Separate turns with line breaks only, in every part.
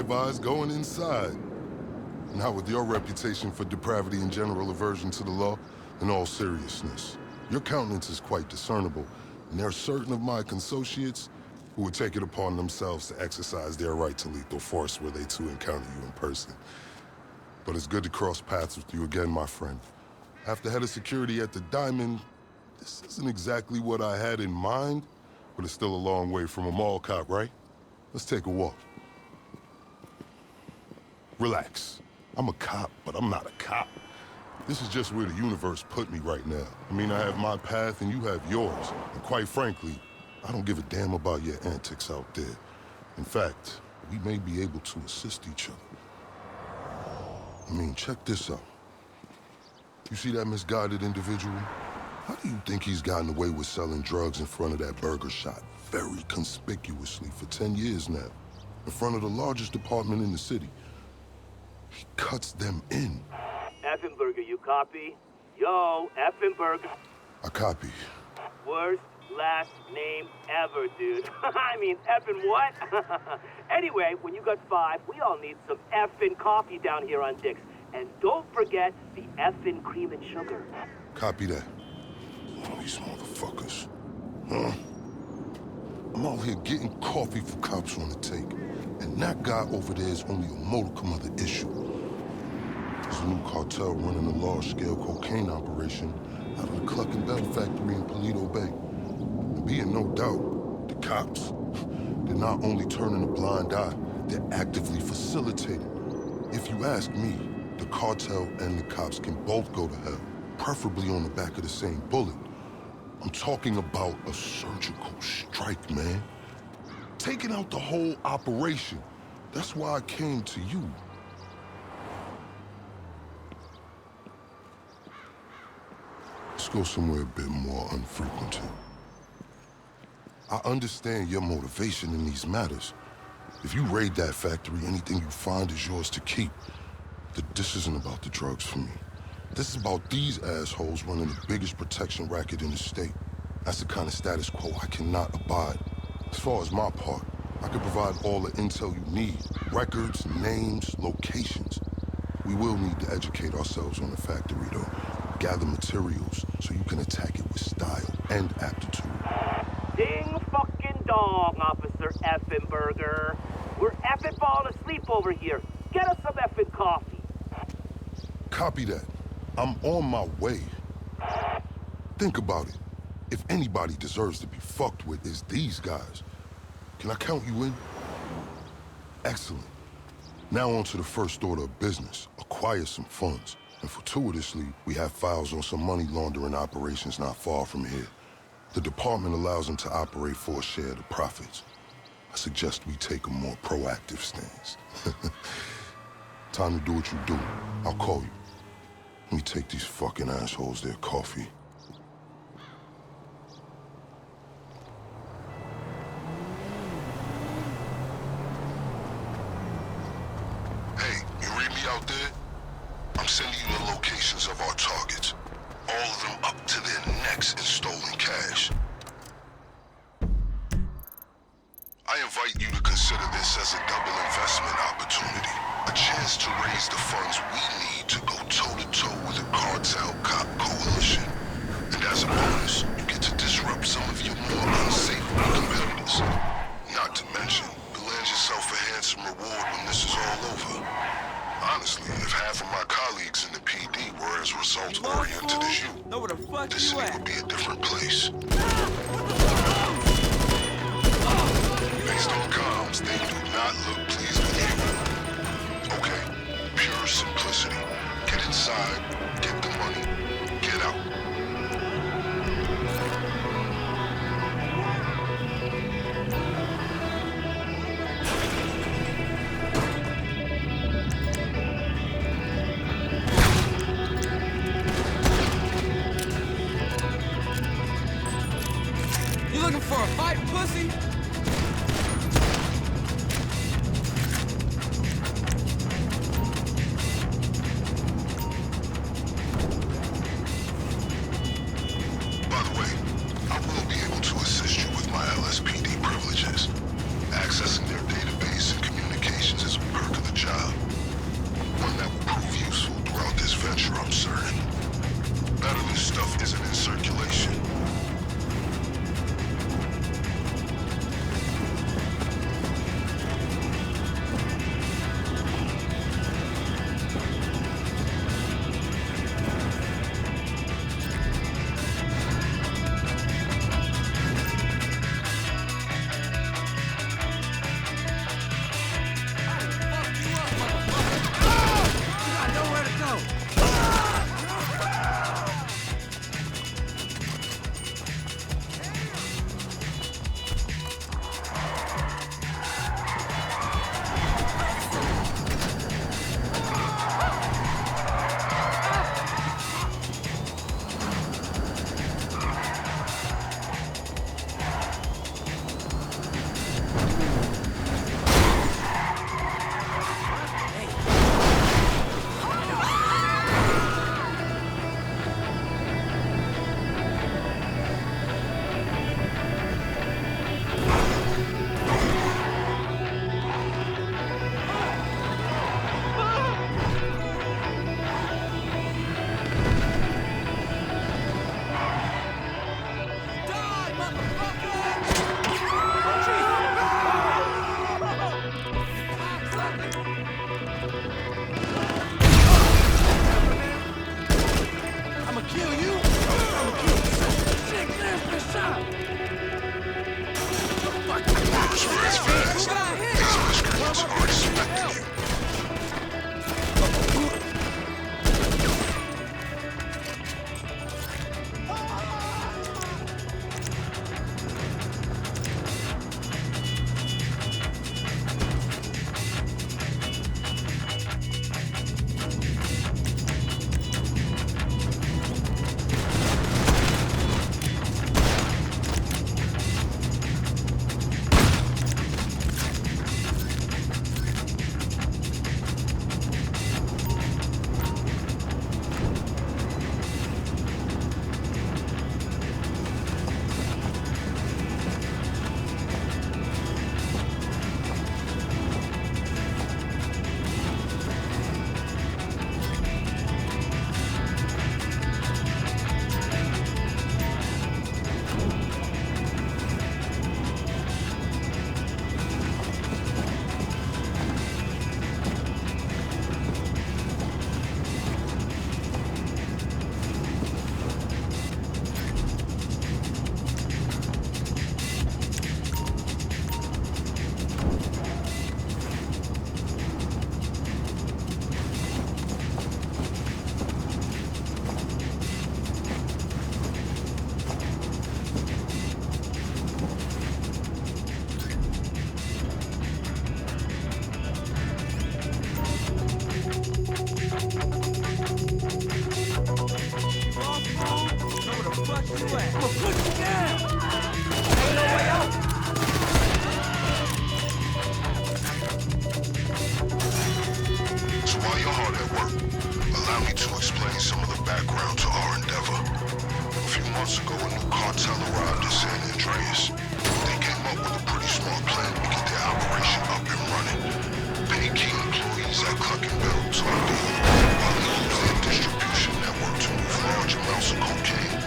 advise going inside. Now, with your reputation for depravity and general aversion to the law, in all seriousness, your countenance is quite discernible, and there are certain of my consociates who would take it upon themselves to exercise their right to lethal force were they to encounter you in person. But it's good to cross paths with you again, my friend. After head of security at the Diamond, this isn't exactly what I had in mind, but it's still a long way from a mall cop, right? Let's take a walk. Relax. I'm a cop, but I'm not a cop. This is just where the universe put me right now. I mean, I have my path and you have yours. And quite frankly, I don't give a damn about your antics out there. In fact, we may be able to assist each other. I mean, check this out. You see that misguided individual? How do you think he's gotten away with selling drugs in front of that burger shop very conspicuously for 10 years now? In front of the largest department in the city. He cuts them in.
Effenberger, you copy? Yo, Effenberger.
I copy.
Worst last name ever, dude. I mean, effing what? Anyway, when you got 5, we all need some effing coffee down here on Dick's. And don't forget the effing cream and sugar.
Copy that. Oh, these motherfuckers. Huh? I'm out here getting coffee for cops on the take. And that guy over there is only a modicum of the issue. There's a new cartel running a large-scale cocaine operation out of the Cluck and Bell factory in Paleto Bay. And be in no doubt, the cops, they're not only turning a blind eye, they're actively facilitating. If you ask me, the cartel and the cops can both go to hell, preferably on the back of the same bullet. I'm talking about a surgical strike, man. Taking out the whole operation. That's why I came to you. Let's go somewhere a bit more unfrequented. I understand your motivation in these matters. If you raid that factory, anything you find is yours to keep. This isn't about the drugs for me. This is about these assholes running the biggest protection racket in the state. That's the kind of status quo I cannot abide. As far as my part, I can provide all the intel you need. Records, names, locations. We will need to educate ourselves on the factory, though. Gather materials so you can attack it with style and aptitude.
Ding fucking dong, Officer Effenberger. We're effing falling asleep over here. Get us some effing coffee.
Copy that. I'm on my way. Think about it. If anybody deserves to be fucked with, it's these guys. Can I count you in? Excellent. Now on to the first order of business. Acquire some funds. And fortuitously, we have files on some money laundering operations not far from here. The department allows them to operate for a share of the profits. I suggest we take a more proactive stance. Time to do what you do. I'll call you. Let me take these fucking assholes their coffee. Hey, you read me out there? I'm sending you the locations of our targets. All of them up to their necks in stolen cash. I invite you to consider this as a double investment opportunity. A chance to raise the funds we need to go toe-to-toe with a cartel cop coalition. And as a bonus, you get to disrupt some of your more unsafe competitors. Not to mention, you'll land yourself a handsome reward when this is all over. Honestly, if half of my colleagues in the PD were as result-oriented as you,
know where the fuck
this
you
city
at?
would be a different place. Based on comms, they do not look pleased with you. Okay, pure simplicity. Get inside, get the money, get out.
You looking for a fight, pussy?
By the way, I will be able to assist you with my LSPD privileges. Accessing their database and communications is a perk.
I'ma put you down. Ain't no way out.
So while you're hard at work, allow me to explain some of the background to our endeavor. A few months ago, a new cartel arrived in San Andreas. They came up with a pretty smart plan to get their operation up and running. Pay key employees at Cluckenville to ID, while they use their distribution network to move large amounts of cocaine.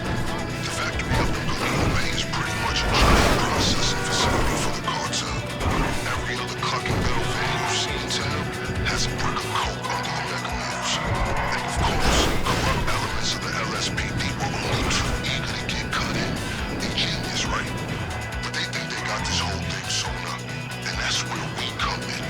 The factory up in Paleto Bay is pretty much a giant processing facility for the cartel. Every other Cluckenville van you see in town has a brick of coke under the mechanisms. And of course, corrupt elements of the LSPD were only too eager to get cut in. Ingenious, right? But they think they got this whole thing sewn up, and that's where we come in.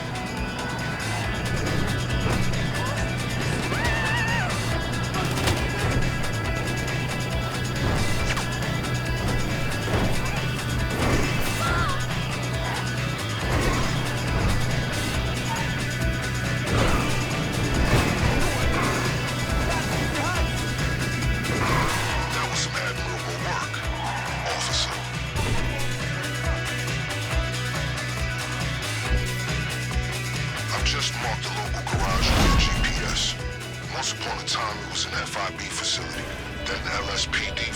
That was some admirable work, officer. I've just marked the local garage on your GPS. Once upon a time, it was an FIB facility. Then the LSPD